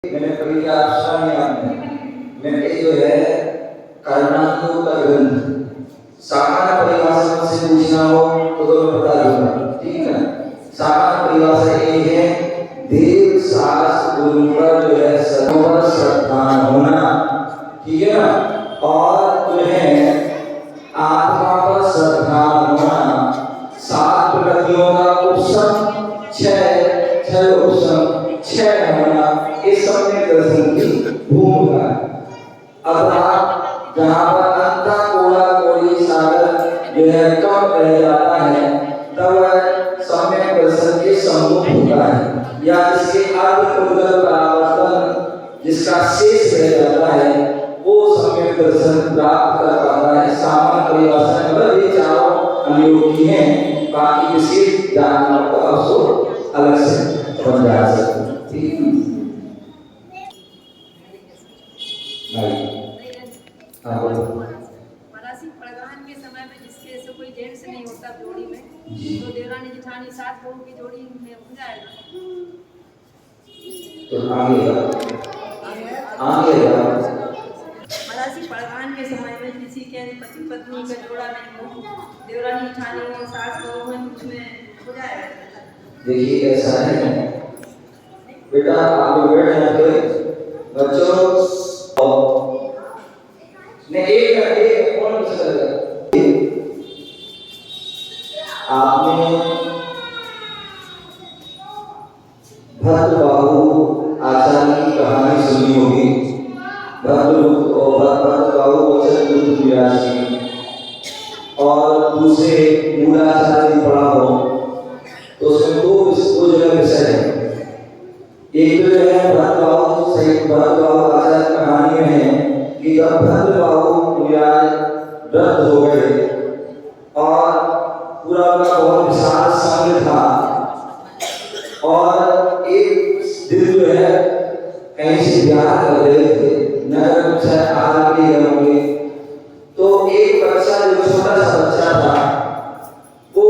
मैंने कभी आश्रम में जो है कर्णाटक का ग्रंथ सामान्य परिभाषा से पूछना हो तो मैं बता दूंगा, ठीक है। सामान्य परिभाषा ये है, देव शास्त्र गुरु पर जो है सर्वोपरि श्रद्धा होना, ठीक है ना। और जो है आत्मा पर श्रद्धा होना, 7 प्रकृतियों का उपशम, 6 उपशम, 6 होना, इस सब में दर्शन की भूमिका है। अब जहाँ पर अंता कोड़ा कोड़ी सागर जो है कम रह जाता है, तब सम्यक दर्शन के सम्मुख होता है, या इसके अर्ध उदर परावर्तन जिसका शेष रह जाता है वो सम्यक दर्शन प्राप्त कर पाता है। सामान्य परिभाषा में ये चारों अनुयोगी हैं, बाकी विशेष जानना को अवसर अलग से समझा सकते हैं, ठीक है। मरासी पड़गान के समय में जिसके से कोई जेंट्स नहीं होता जोड़ी में, तो देवरानी जेठानी 7 बहू की जोड़ी में हो जाएगा। तो आगे मरासी पड़गान के समय में किसी के पति पत्नी का जोड़ा नहीं हो, देवरानी जेठानी और 7 बहू में उसमें हो जाएगा। देखिए ऐसा है बेटा, आप बैठ जाते बच्चों ने एक कौन आपने भद्रबाहु आचार्य की कहानी सुनी होगी। भद्रबाहु वचन व्यास जी और दूसरे मूलाचार्य पढ़ा हो तो उसमें दो जगह विषय है। एक जो है भद्रबाहु आचार्य कहानी में है कि जब भद्रबाहु वृद्ध हो गए और पूरा उनका बहुत विशाल संघ था, और एक दिन जो है कहीं से बिहार कर रहे थे, नगर में शायद आगे होंगे, तो एक बच्चा जो छोटा सा बच्चा था वो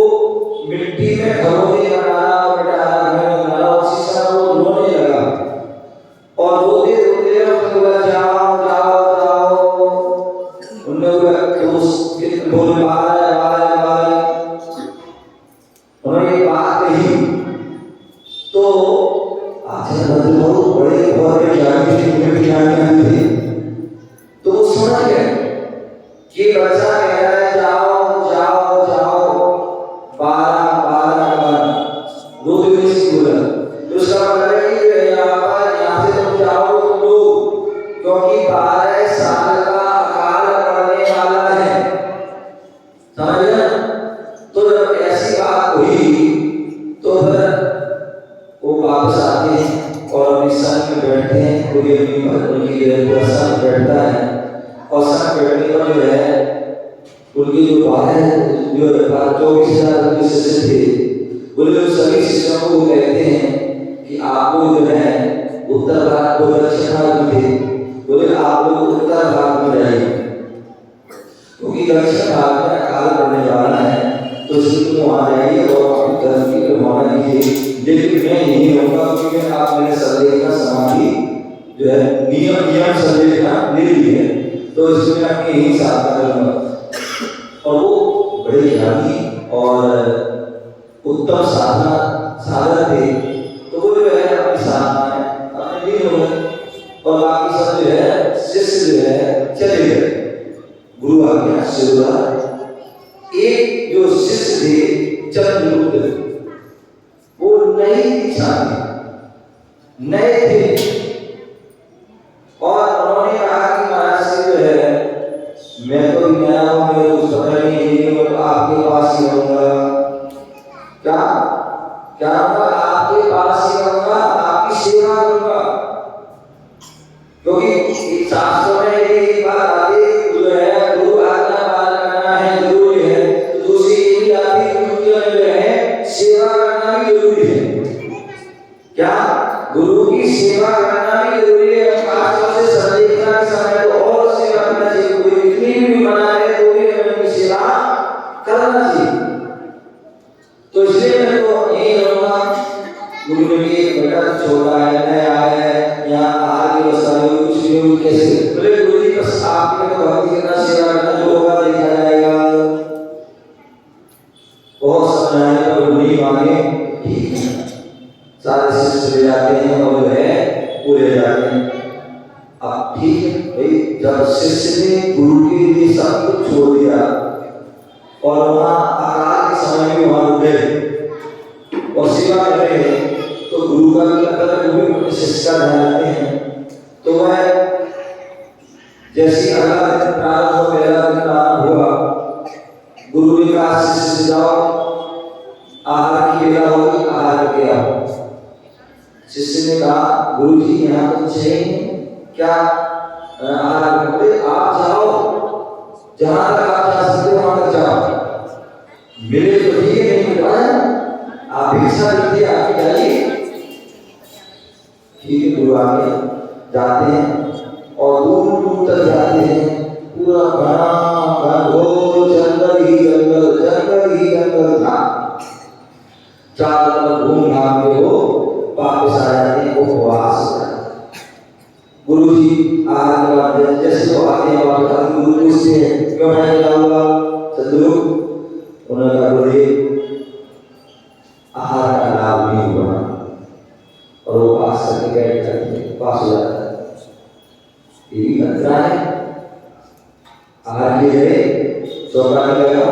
मिट्टी में घरों में बना उसी समय वो रोने लगा और रोते रोते बोला जाओ जाओ जाओ, उन्होंने बोले उन्होंने बात कही तो आचार्य बहुत बड़े ज्ञानी थे, तो वो समझ गए कि बच्चा कह रहा है जाओ जाओ जाओ 12 रोते से बोला, तो उसका मतलब है कि यहाँ से तुम जाओ लोग, क्योंकि 12 साल का अकाल पड़ने वाला है, समझ गए। तो जब ऐसी बात हुई तो फिर वो वापस आते हैं और अपने संग में बैठते हैं, पूरी उनकी संग बैठता है और संग बैठने पर जो है उनकी जो 24,000 शिष्य थे, बोले सभी शिष्यों को कहते हैं कि आप लोग जो है उत्तर भारत को दक्षिण भारत में थे, बोले आप लोग उत्तर भारत में जाइए क्योंकि दक्षिण भारत में अकाल पड़ने वाला है, तो इसलिए वहाँ जाइए और अपनी धर्म की प्रमाण कीजिए। लेकिन मैं नहीं रहूँगा क्योंकि आप मेरे संदेह का समाधि जो है नियम संदेह का ले लिए, तो इसमें अपनी यही साधना करूँगा। और वो बड़े ज्ञानी और उत्तम साधक थे, तो वो जो है अपनी साधना में अपने लीन हो गए और बाकी सब जो है शिष्य जो है चले गए गुरु आज्ञा से। एक जो शिष्य थे चंद्रगुप्त, वो नई दीक्षा थे, नए थे और उन्होंने कहा कि महाराज से जो है मैं तो नया हूँ, मेरे को समझ नहीं है, मैं आपके पास ही रहूंगा। क्या क्या होगा? आपके पास ही रहूंगा, आपकी सेवा करूंगा, क्योंकि शास्त्रों में एक बात आती जो है गुरु आज्ञा पालन करना है जरूरी है, तो दूसरी एक भी आती जो है सेवा करना भी जरूरी है। क्या? गुरु की सेवा करना जब शिष्य ने गुरु के लिए सब कुछ छोड़ दिया और वहां अकाल के समय में वहां रुके और सेवा कर रहे हैं, तो गुरु का भी कर्तव्य वो भी अपने शिष्य का ध्यान रखते हैं। तो वह जैसे अगला दिन प्रारंभ हो, पहला दिन प्रारंभ हुआ, गुरु ने कहा शिष्य से जाओ, आहार की वेला होगी, आहार करके आओ। शिष्य ने कहा गुरु जी यहाँ तो कुछ है क्या आहार करते, आप जाओ, जहां तक आप जा सकते हो वहां तक जाओ, मिले तो ठीक है, नहीं मिला आप भिक्षा दीजिए, आप जाइए। ठीक है, गुरु आगे जाते हैं और दूर दूर तक जाते हैं, पूरा घना घोर जंगल ही जंगल, जंगल ही जंगल था। चारों तरफ घूम घाम के वो वापस आ जाते हैं, उपवास हो जाते हैं। गुरु जी आहार के बाद जैसे वो आते हैं वापस, गुरु पूछते हैं क्यों है क्या हुआ सदगुरु, उन्होंने कहा गुरुदेव आहार का लाभ नहीं हुआ, और वो पास करके बैठ जाते हैं, पास हो जाता है। ये भी खतरा है, आहार लिए गए, चौका लगा,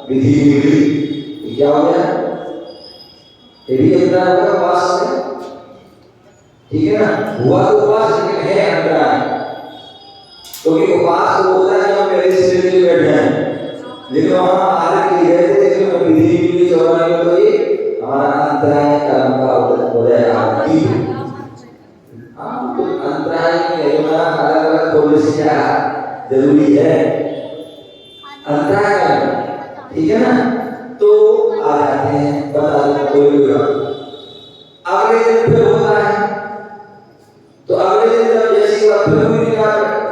विधि बिगड़ी, क्या हो गया, ये भी खतरा होगा पास में, ठीक है ना। हुआ तो उपास लेकिन है अंतराय, क्योंकि उपास तो होता है हम पहले से लेके बैठे हैं, लेकिन वहां आहार के लिए गए थे, लेकिन विधि बिगड़ी चौका में तो ये हमारा अंतराय कर्म का हो जाएगा। हाँ, तो अंतराय नहीं होना, अलग अलग खोलने से क्या जरूरी है, अंतराय करना, ठीक है ना। तो आ जाते हैं, बता दें कोई होगा। अगले दिन फिर होता है, तो अगले दिन जब जैसी बात फिर हुई,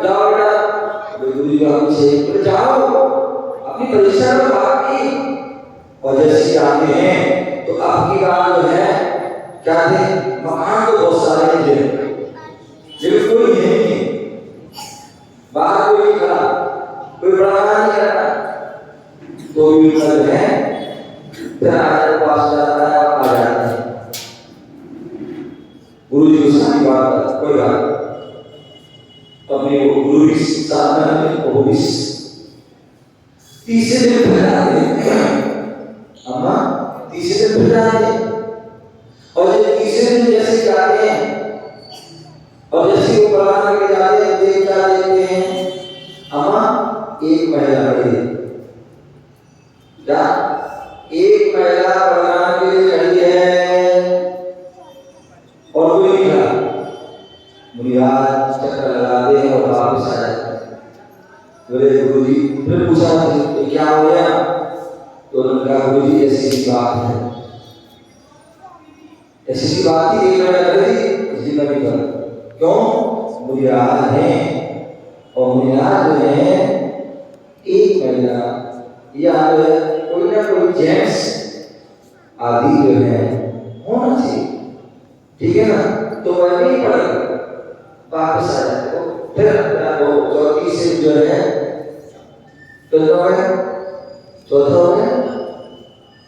जाओ बेटा, गुरु जी का पीछे जाओ, अपनी परीक्षा में भाग की, और जैसे आते हैं तो आपकी बात जो है क्या थे, मकान तो बहुत सारे थे, लेकिन कोई है नहीं, बाहर कोई खड़ा, कोई बड़ा नहीं कर रहा, तो भी जो है फिर आगे पास जाता है और आ जाता है। गुरु जी को सारी बात कोई बात, तो अपने वो गुरु भी साधना में वो भी तीसरे दिन फिर आते हैं, अम्मा तीसरे दिन फिर आते हैं, और ये तीसरे दिन जैसे जाते हैं और जैसे वो प्रणाम करके जाते हैं, देखते हैं अम्मा एक महिला खड़ी है, क्या एक महिला प्रणाम के लिए खड़ी है और कोई नहीं खड़ा। मुनिराज चक्कर लगाते हैं और वापस आ जाते हैं। बोले गुरु जी, फिर पूछा क्या हो गया, तो उन्होंने कहा गुरु जी ऐसी बात है, ऐसी बात ही एक महिला खड़ी, उस दिन में कर क्यों, मुनिराज है, और मुनिराज जो है एक महिला या कोई ना कोई जेंट्स आदि जो है होना चाहिए, ठीक है ना। तो वह नहीं पड़ेगा, वापस आ जाते हो, फिर वो चौथी से जो है तो है चौथा हो गया,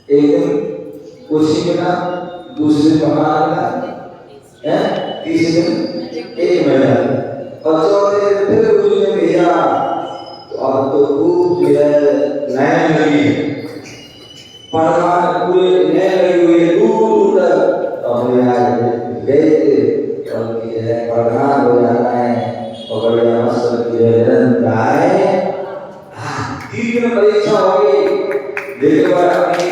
एक दिन कुछ ही मिला, दूसरे दिन मकान मिला है, तीसरे दिन एक महीना, और चौथे दिन फिर गुरु ने भेजा, तो अब तो खूब जो है लाइन लगी, पढ़ना पूरे लाइन लगी हुई है दूर तक, और गए थे और ये है पढ़ना हो जाना है, और बड़े मस्त की निरंतर है। तीन परीक्षा हो गई, देखो अपनी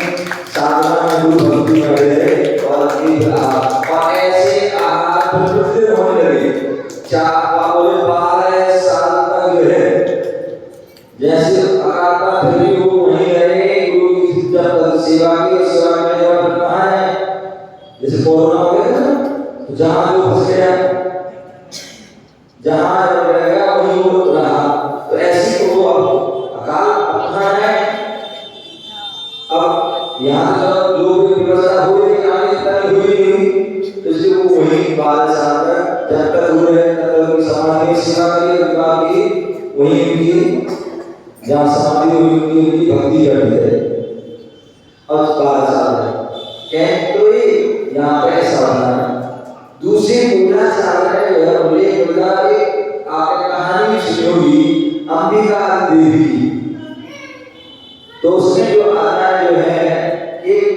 साधना में गुरु भक्ति में रहे, और ऐसे आहार प्रवृत्ति होने लगे। 12 साल तक जो है जैसे अकाल फिर भी वो वहीं रहे, गुरु की जब तक सेवा की, सेवा में जब कहाँ है, जैसे कोरोना हो गया था, तो जहाँ जो फंस गया, जहाँ रहेगा वहीं वो रहा, तो ऐसी को अब अकाल अपना है। अब यहाँ जब लोग व्यवस्था हुई, आगे तक हुई नहीं, तो इसलिए वो वहीं 12 साल तक जब तक दूर है तब तक समाज में सेवा करिए, बाकी वहीं उनकी जहाँ समाधि हुई उनकी भक्ति करते थे। और 12 साल कहते तो यहाँ पे ऐसा होना है। दूसरी पूरा साल है, बोले बोला कि आपने कहानी होगी अंबिका देवी। तो उसने जो आना जो है एक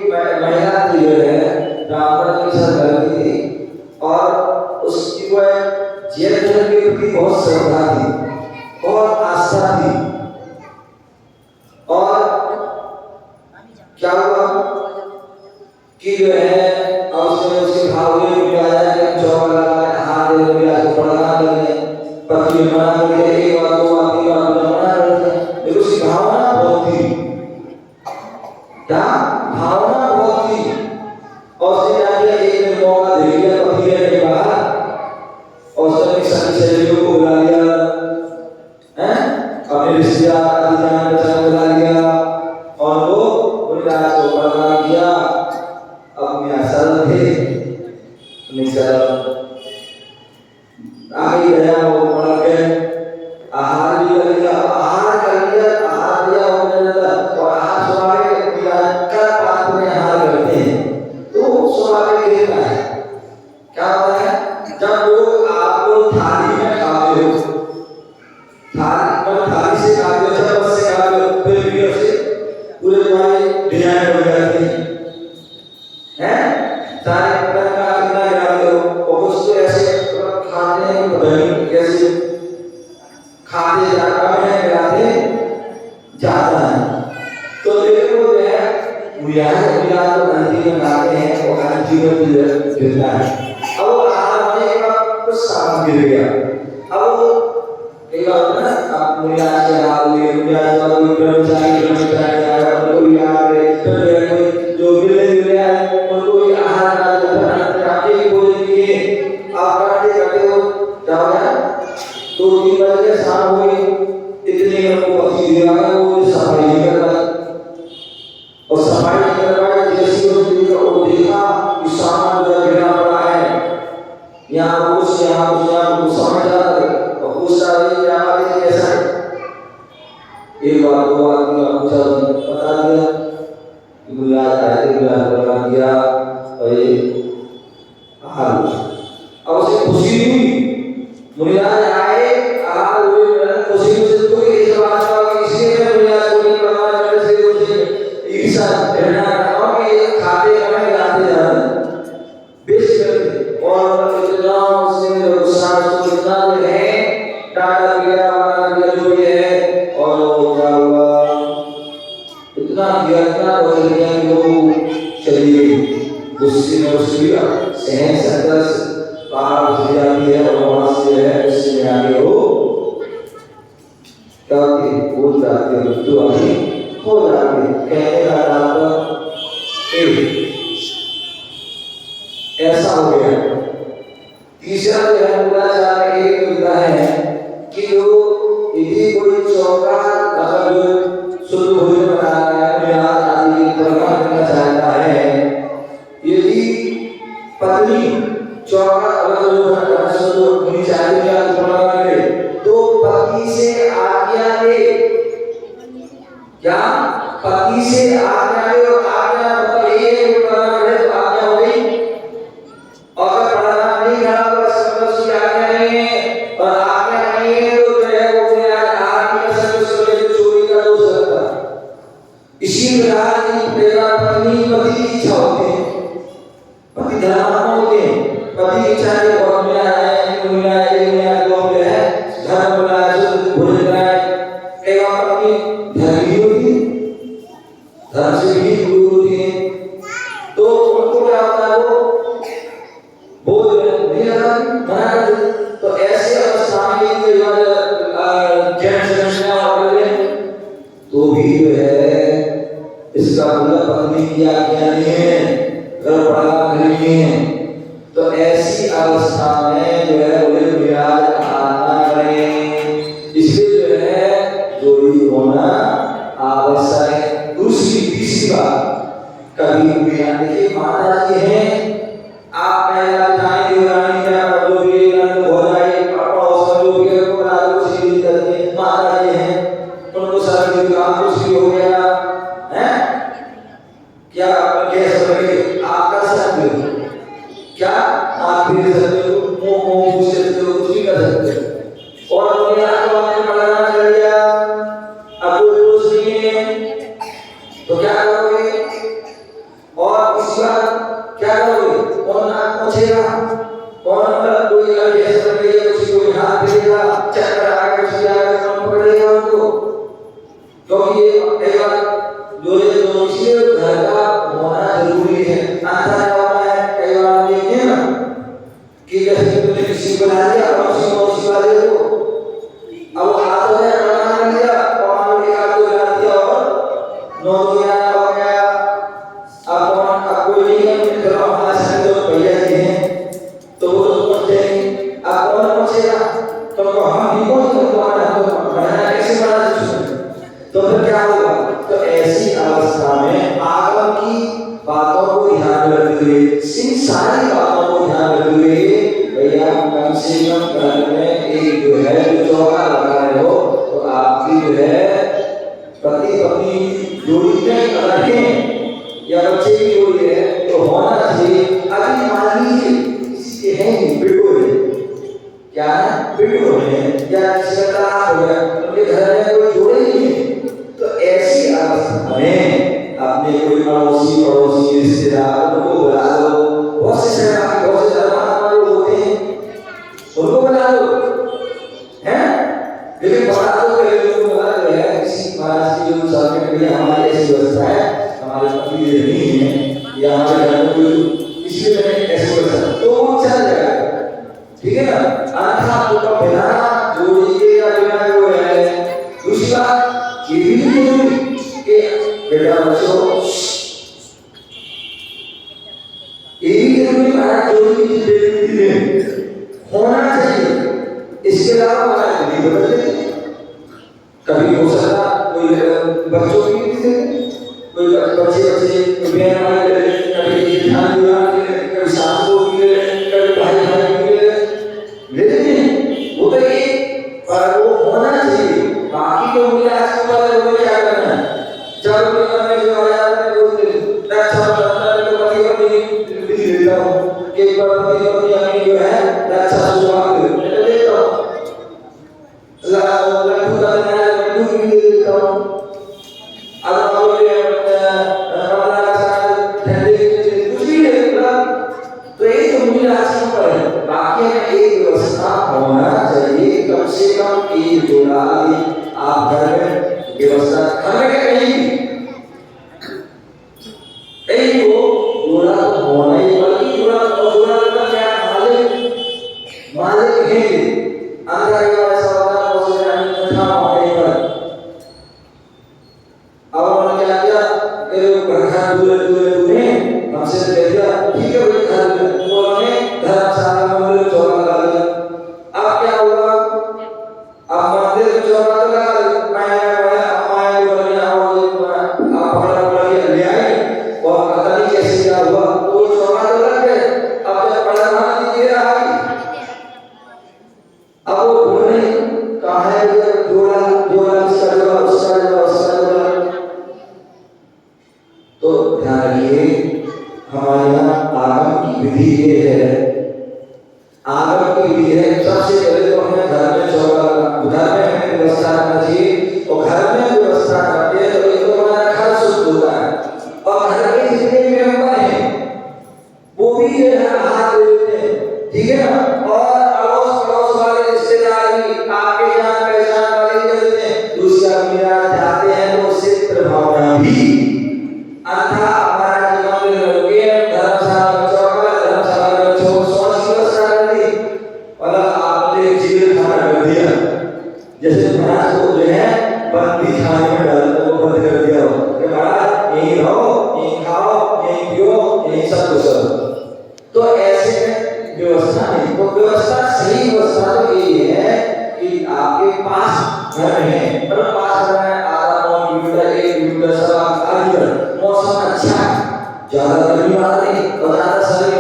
महिला थी जो है ब्राह्मण के साथ रहती थी और उसकी वो जैन धर्म के प्रति बहुत श्रद्धा थी, बहुत आस्था थी। और क्या हुआ कि जो है उसने उसके भाव में मिलाया कि चौक लगाया, हाथ में मिला के पढ़ना लगे, पति मना लगे, एक बार दो बार तीन बार मना लगे, लेकिन उसकी भावना बहुत थी। क्या भावना बहुत थी। और उसने क्या किया, एक दिन मौका दे दिया पति के बाहर और उसने सभी सहेलियों को बुला लिया, हैं अपने रिश्तेदार आदि जान पहचान बुला लिया और वो उनका को पढ़ना किया। अब मैं सरल थे आगे गया, वो पढ़ गए, आहार भी कर लिया, आहार कर लिया, आहार दिया और आहार स्वाभाविक कर बात में आहार करते हैं तो स्वाभाविक रहता है। क्या होता है जब लोग आपको थाली में खाते हो, थाली से खाते हो, चम्मच से खाते हो, फिर भी ऐसे पूरे तुम्हारी डिजाइन हो जाती है, सारे प्रकार का कितना गिराते हो और कुछ तो ऐसे खाते हैं पता नहीं कैसे खाते जाता है, गिराते जाता है। तो देखो जो है मुझे तो अंधी में खाते हैं और अंधी में गिरता है। अब वो आहार में एक कुछ सामान गिर गया, अब एक बार ना आप मुझे आज के हाल में मुझे आज वाला कर्मचारी आया उनको भी आ गए, फिर कोई जो मिले आए उनको भी आहार काटे भोजन किए, आप काटे काटे हो जाओ तो 3 बजे शाम हो गई, इतने उनको पति दिया वो सफाई नहीं कर पाए और सफाई नहीं कर पाए। जैसे वो देखा कि सामान जो गिरा पड़ा है, यहाँ उस समझ और पूछा ये कैसा है, एक बार दो बार तीन बार पूछा, बता दिया मुझे आज आए थे, बता दिया और ये हाल। अब उसे खुशी हुई, मुझे आज आए हाल हुए, खुशी से कोई इस बात का इसलिए मैं मुझे आज कोई बता मेरे से मुझे ईर्ष्या रहना और कि ये खाते खाने आते जाते बेच करते और इतना उसने गुस्सा उसको इतना जो है डाटा दिया वाला दिया जो ये है और वो क्या हुआ इतना दिया और दिया कि वो चलिए गुस्से में उसकी सहन संघर्ष बाहर हो जाती है और वहां से है उससे में आगे हो क्या बोल जाती है तो अभी हो जाती है। कहने का डॉक्टर ऐसा हो गया। तीसरा जो है पूरा मिलता है कि जो यदि कोई चौका अगर शुद्ध भोजन बना रहा है या आदि प्रकार करना चाहता है, यदि पत्नी चौका अगर शुद्ध होनी चाहिए या बना करे तो पति से आज्ञा ले, क्या पति से आज्ञा ले और आज्ञा मतलब ये बना करे तो आज्ञा हो गई और पढ़ना नहीं खड़ा बस उसकी आज्ञा नहीं है और आज्ञा नहीं है तो जो है वो फिर आदमी का सर्विस चोरी का दोष लगता है। इसी प्रकार की प्रेरणा पत्नी पति की इच्छा होती है, पति धर्मात्मा होते हैं, पति की इच्छा है और मेरा है मेरा जो है धर्म बनाए भोजन कराए, कई बार पत्नी धर्मी होती है, धर्म से भी दूर होती है तो उनको क्या होता है वो तो ऐसे अवस्था में तो भी जो है इसका पूरा पत्नी की आज्ञा नहीं है, घर पड़ा नहीं है, तो ऐसी अवस्था में जो है उन्हें विराज आना करें, इसलिए जो है जोड़ी होना आवश्यक है। दूसरी तीसरी बात कभी देखिए माता जी हैं, आप पहला जाए देवरानी का जो भी हो जाए पापा जो भी को बना दो सीधी करके माता जी हैं, उनको सारी काम कुछ हो गया है क्या कैसे पहुंचेगा तो हम भी कौन तो बनाना कैसे बना सकते। तो फिर क्या होगा, तो ऐसी अवस्था में आगम की बातों को ध्यान में रखते हुए, इन सारी बातों को ध्यान में रखते हुए भैया कम से कम घर में एक जो है जो चौका लगा रहे हो तो आपकी जो है पति पत्नी जोड़ी में रखें या बच्चे की जोड़ी है तो होना चाहिए। अभी मान लीजिए किसी के है बिल्कुल क्या है बिल्कुल है या किसी का तलाक हो गया, उनके घर में कोई जोड़े नहीं है, तो ऐसी अवस्था में अपने कोई पड़ोसी रिश्तेदार उनको बुला लो। बहुत से धर्म होते हैं उनको बुला लो हैं, लेकिन बड़ा तो लोग बुला जो है किसी महाराज की जो सर्किट में हमारी ऐसी व्यवस्था है, हमारे पति नहीं है या हमारे घर में कोई किसी ने ऐसी व्यवस्था तो वो चल जाएगा, ठीक है ना। अन्यथा आपको बिना जोड़ी के या बिना जो है। दूसरी बात ये भी नहीं कि बेटा बच्चों एक महाराज जोड़ी की होना चाहिए, इसके अलावा महाराज नहीं बदलते। कभी हो सकता कोई बच्चों की कोई बच्चे कभी ध्यान दिया कभी सासू की कभी भाई लेकिन वो तो एक पर वो होना चाहिए। बाकी तो मुझे आज के बाद वो क्या करना है, जब मैं जो आया मैं वो रक्षा करता है तो कभी कभी बिजी रहता हूँ कि एक बार कभी हमें जो है रक्षा शुरुआत देता हूँ लड्डू का बनाया लड्डू भी देता हूँ। अब कुछ भी देता तो एक तो मुझे आज पर है। बाकी एक व्यवस्था होना चाहिए, कम से कम एक जोड़ा आप घर में व्यवस्था घर में कहीं एक को जोड़ा तो होना ही, बल्कि जोड़ा का क्या मालिक है अंदर ऐसा होता है बहुत से था वहीं पर। अब उन्होंने क्या किया घर दूर हमसे कह दिया ठीक है भाई घर उन्होंने धर्मशाला मंदिर चौका लगा दिया। अब क्या हुआ, अब मंदिर चौका लगा ले आए और पता नहीं कैसे क्या हुआ तो चौका तो लग गए। अब जब पढ़ाना नहीं रहा अब वो ढूंढने कहा है जोड़ा जोड़ा इसका जोड़ा उसका जोड़ा उसका जोड़ा। तो ध्यान रखिए हमारे यहाँ आगम की विधि ये है, आगम की विधि है सबसे पहले तो हमें घर में चौका घर में हमें व्यवस्था करना चाहिए और घर में व्यवस्था करते हैं तो एक तो हमारा घर शुद्ध होता है और घर के जितने मेंबर हैं वो भी जो है हाथ देते हैं, ठीक है ना। और अड़ोस पड़ोस वाले रिश्तेदार भी आपके जान पहचान वाले देते हैं, दूसरा मेरा जाते हैं तो उससे प्रभावना भी अन्यथा हमारा जीवन में लोगे धर्मशाला चौका धर्मशाला में व्यवस्था कर दी और आपने जीवन खाना कर दिया जैसे महाराज को जो है बंदी खाने में डाल वो बंद कर दिया हो कि महाराज यहीं रहो यहीं खाओ यहीं पियो यहीं सब कुछ। तो ऐसे में व्यवस्था नहीं, तो व्यवस्था सही व्यवस्था तो ये है कि आपके पास घर है पर पास घर में आधा पौन किलोमीटर 1 किलोमीटर सब आप मौसम अच्छा है, ज्यादा गर्मी वाला नहीं और ज्यादा सर्दी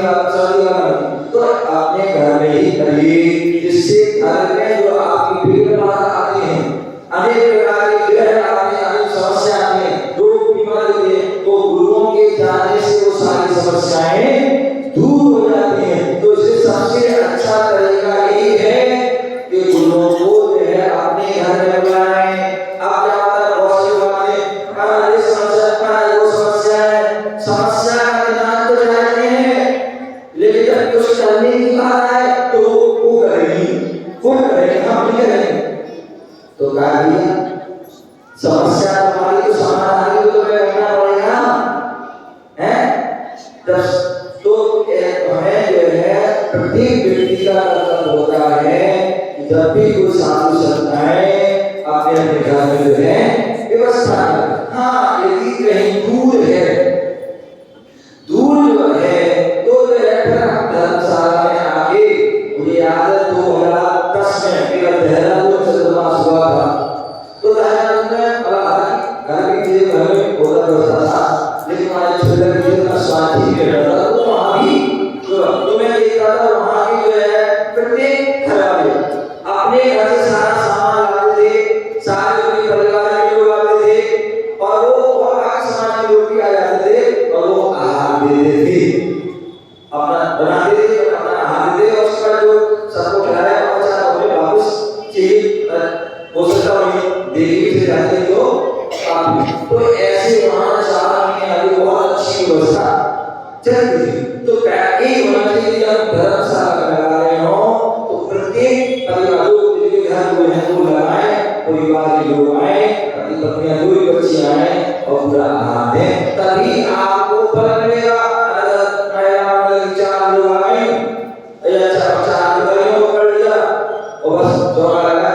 वाला नहीं, तो अपने घर में ही करिए जिससे घर में जो आपकी भीड़ भाड़ आते हैं अनेक प्रकार के ग्रह आते हैं अनेक समस्या आते हैं रोग बीमारी है तो गुरुओं के जाने से वो सारी समस्याएं दूर हो जाती हैं। तो इससे सबसे अच्छा तरीका यही है कि गुरुओं को जो है अपने घर में बुलाएं। अब क्या होता है बहुत सी बातें ये समस्या वो समस्या है, समस्या का निदान तो जानते हैं लेकिन जब कुछ करने की बात आए तो वो करेंगे हम नहीं करेंगे। तो कहा दिया समस्या तुम्हारी तो समाधान के तो करना पड़ेगा है तो हमें जो है प्रत्येक व्यक्ति का कर्तव्य होता है कि जब भी कोई साधु संत आए अपने अपने घर में जो है व्यवस्था करें। हाँ यदि कहीं दूर है दूर है तो धर्मशाला में आके मुझे याद है 2000 परिवार के घर में है वो लगाए, परिवार के लोग आए, पति पत्नियां दो ही बच्चे आए और पूरा आनंद है, तभी आपको फल मिलेगा। अगर महिला में चार लोग आए या चार लोग कर लिया और बस चौका लगा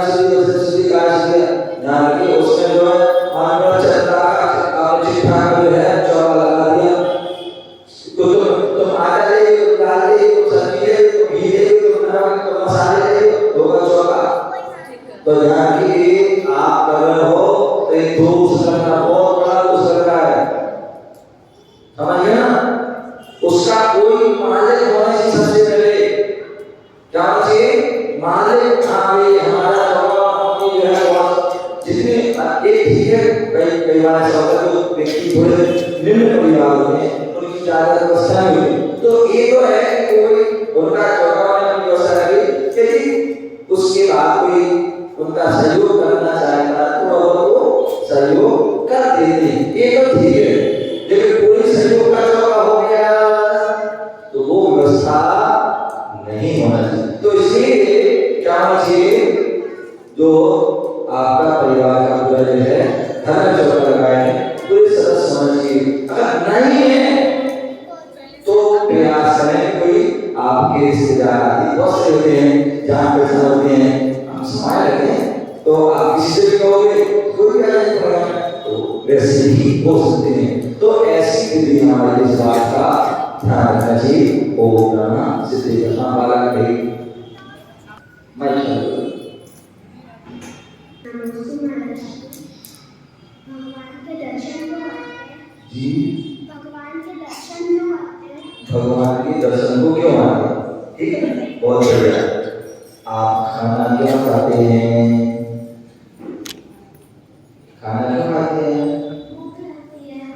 सीधी काश दिया ध्यान रखिए, उसमें जो है मानव चलता आप चिट्ठा जो है चौका लगा दिया तो तुम आटा ले दाल ले सब्जी ले घी ले नमक मसाले ले होगा चौका। तो ध्यान रखिए आप कर रहे हो तो एक दोष करना बहुत बड़ा दोष लग रहा है, समझिए ना। उसका कोई मालिक होने से सबसे पहले क्या चाहिए, मालिक हमारा जो है जितने एक ठीक है कई बार ऐसा होता है तो व्यक्ति थोड़े निम्न परिवार में उनकी ज्यादा व्यवस्था नहीं होती, तो ये तो है कि कोई उनका चौका की व्यवस्था लगी यदि उसके बाद कोई उनका सहयोग करना चाहेगा तो वो सहयोग कर देते हैं, ये तो ठीक है। लेकिन कोई सहयोग का चौका हो गया तो वो व्यवस्था नहीं होना चाहिए। तो इसलिए क्या होना चाहिए, जो आपका परिवार का पूरा जो है घर में चौका लगाए पूरे सदस्य होना चाहिए। अगर नहीं है तो प्रयास करें, कोई आपके रिश्तेदार आदि बहुत से होते हैं जहाँ पे होते हैं हम समाज रखें तो आप किसी से भी कहोगे कोई क्या नहीं करेगा तो वैसे ही हो सकते हैं। तो ऐसी विधि हमारे इस बात का ध्यान रखना चाहिए। ओम नमः सिद्धेश्वर वाला कहीं मैं जी भगवान के दर्शन को क्यों आते हैं, ठीक है बहुत बढ़िया। आप खाना क्यों खाते हैं, खाना क्यों खाते हैं,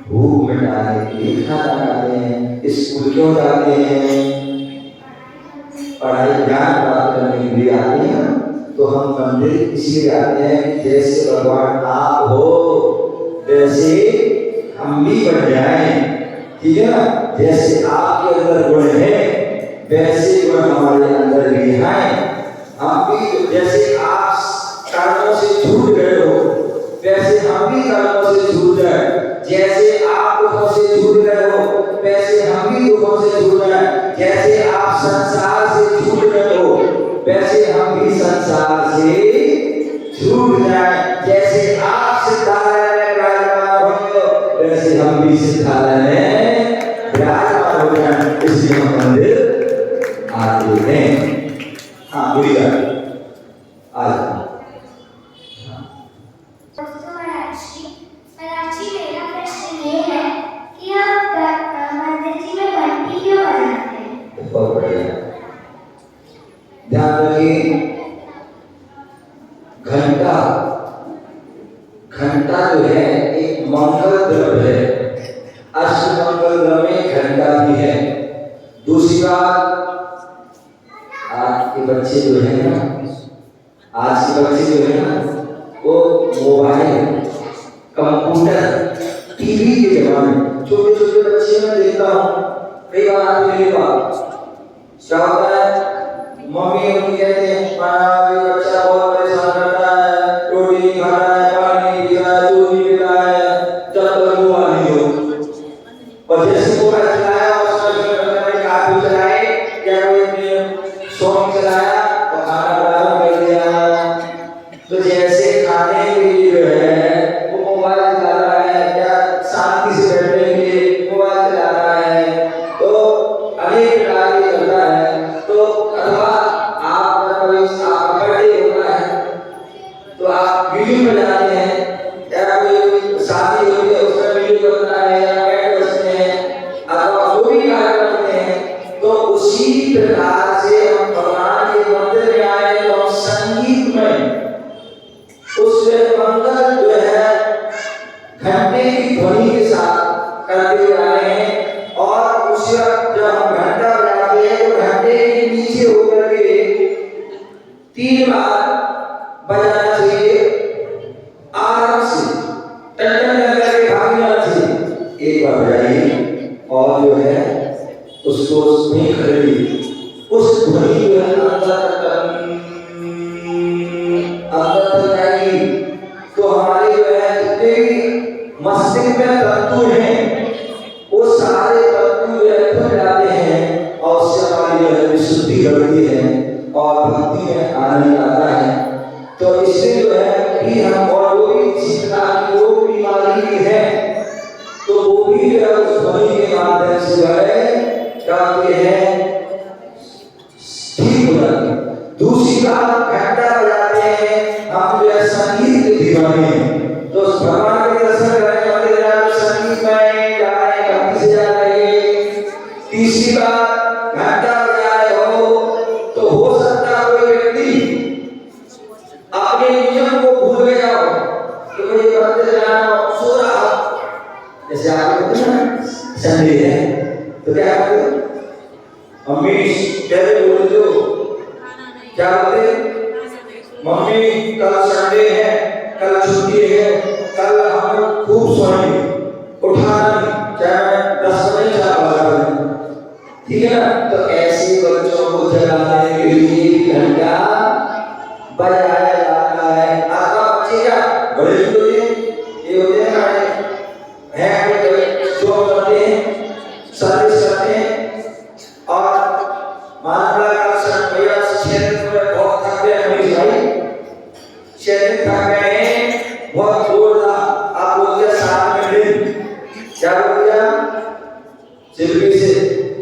भूख मिटाने के लिए खाना खाते हैं। स्कूल क्यों जाते हैं, पढ़ाई ज्ञान प्राप्त करने के लिए आते हैं। तो हम मंदिर इसलिए आते हैं कि जैसे भगवान आप हो वैसे हम भी बन जाएं, ठीक है ना। जैसे आपके अंदर गुण है वैसे गुण हमारे अंदर भी हैं। हम भी जैसे आप कर्मों से छूट गए हो वैसे हम भी कर्मों से छूट जाए, जैसे आप दुखों से छूट गए हो वैसे हम भी दुखों से छूट जाए, जैसे आप संसार से छूट गए हो वैसे हम भी संसार से छूट जाए, जैसे आप सिद्धालय में विराजमान हो वैसे हम भी सिद्धालय में विराजमान हो जाए। इसलिए हम मंदिर आते हैं। हाँ बोलिए आज मेरा प्रश्न ये है कि आप मंदिर जी में घंटी क्यों बजाते हैं? बहुत बढ़िया, ध्यान रखिए घंटा जो है एक मंगल द्रव्य है, अष्टमंगल द्रव्य में घंटा भी है। दूसरी बात आज के बच्चे जो है ना, वो मोबाइल कंप्यूटर टीवी के जमाने छोटे छोटे बच्चे मैं देखता हूँ कई बार मेरे पास क्या होता है, मम्मी उनकी कहते हैं बच्चा बहुत परेशान करता है, रोटी नहीं खा रहा है, पानी नहीं पी रहा है, दूध नहीं पी रहा है, जब तक वो नहीं हो। और जैसे वो चलाया उसमें काफी चलाए या कोई सॉन्ग चलाया और खाना बनाना कर दिया, तो जैसे खाने के लिए जो है वो मोबाइल चला रहा है, क्या शांति से बैठने के लिए मोबाइल चला रहा है, तो अनेक प्रकार की करता है। तो अथवा आप बर्थडे होता है तो आप वीडियो में जाते हैं या कोई शादी होती है उसमें वीडियो बनता है या कैट बजते हैं अथवा जो भी कार्य करते हैं, तो उसी प्रकार से हम भगवान के मंदिर में आए तो हम संगीत में उस मंगल जो है घंटे की ध्वनि के साथ करते आए हैं। और उस वक्त जब हम घंटा बजाते हैं तो घंटे के नीचे होकर के 3 बार बजाना चाहिए, आराम से टन करके भागना चाहिए। एक बार बजाइए और जो है उसको नहीं खरीदिए, उस ध्वनि जो है अंदर तक में तत्व हैं वो सारे तत्व जो है खुल जाते हैं और उससे हमारी जो है विशुद्धि बढ़ती है और भक्ति में आनंद आता है। तो इससे जो है कि हम और वो भी किसी प्रकार की वो बीमारी है तो वो भी जो है उस ध्वनि के माध्यम से जो है क्या है ठीक हो जाती है। दूसरी बात घंटा बजाते हैं हम जो है संगीत के दीवाने हैं तो भगवान के दर्शन करने मंदिर जाकर संगीत में जा रहे हैं भक्ति से जा रहे हैं। तीसरी बात घंटा बजा रहे हो तो हो सकता है कोई व्यक्ति अपने नियम को भूल गया हो कि मुझे मंदिर जाना सो रहा जैसे आप कहते हैं ना संडे है तो क्या करते मम्मी पहले बोल दो क्या बोलते मम्मी कल संडे है कल छुट्टी है कल हम खूब सोएंगे उठाना चाहे 10 बजे चाहे 12 बजे ठीक है ना। तो ऐसे बच्चों को जगाने के लिए घंटा बजाया जाता है। आपका बच्चे क्या बड़े ये होते हैं जो करते हैं सर्विस करते हैं और मानवला का संपया क्षेत्र में बहुत थक गए हमें भाई क्षेत्र थक गए हैं बहुत जोरदार आप बोलते साथ में दिन क्या बोलते सिर्फ से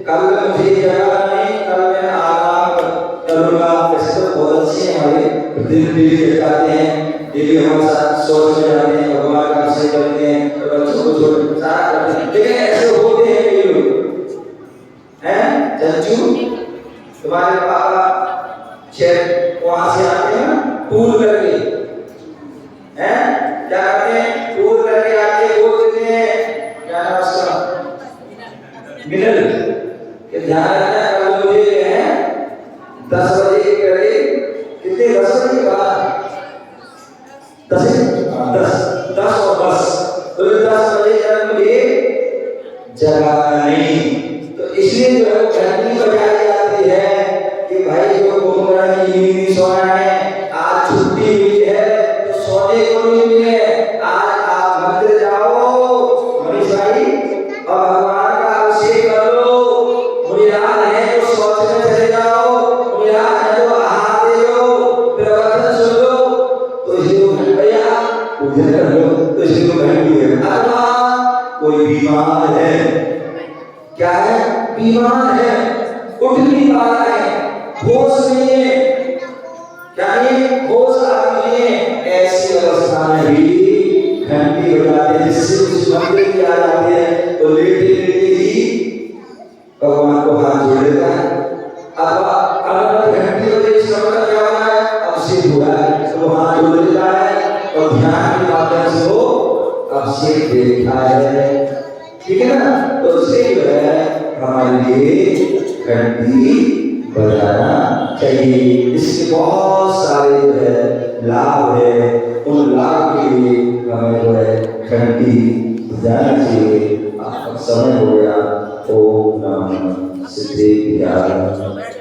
कल मुझे जगह नहीं कल मैं आराम करूंगा। ऐसे तो बहुत अच्छे हमारे प्रतिनिधि कहते हैं डेली हमारे साथ सोच में जाते हैं भगवान का अभिषेक करते हैं तो बच्चों को छोड़ साथ करते हैं लेकिन ऐसे होते हैं कई लोग हैं चंचू तुम्हारे पापा शेर वहां से आते हैं टूर करके हैं क्या करते हैं टूर करके आके बोल देते हैं क्या नाम उसका मिनल के ध्यान रखना कल मुझे है 10 बजे के करीब कितने 10 बजे के बाद 10 और 10 तो 10 बजे तक मुझे जगाना नहीं तो इसलिए जो है घंटी बजाई जाती है कि भाई जो कुंभकर्ण की नींद सोना है आज छुट्टी हुई है तो सोने को नहीं मिले आज आप मंदिर जाओ मनीष भाई और भगवान का अभिषेक करो मुझे याद है तो सोच में चले जाओ मुझे याद है तो हाथ दे लो प्रवचन सुन लो तो इसलिए भैया उधर कर लो तो इसलिए घंटी है। अथवा कोई बीमार है क्या है बीमार है उठ नहीं पा रहा है होश नहीं है क्या नहीं होश आती है ऐसी अवस्था में भी घंटी बजाते हैं जिससे उस मंदिर की आ जाती है तो लेटे लेटे ही भगवान को हाथ जोड़ देता है। अब अगर घंटी बजे इस समय क्या हो रहा है अभिषेक हो रहा है तो हाथ जोड़ देता है और ध्यान के माध्यम से वो अभिषेक देखता है ठीक है ना। तो उससे जो है हमारे लिए घंटी बजाना चाहिए। इसके बहुत सारे जो है लाभ है उन लाभ के लिए हमें जो है घंटी बजाना चाहिए। आपका समय हो गया ओम नमः सिद्धेश्वराय।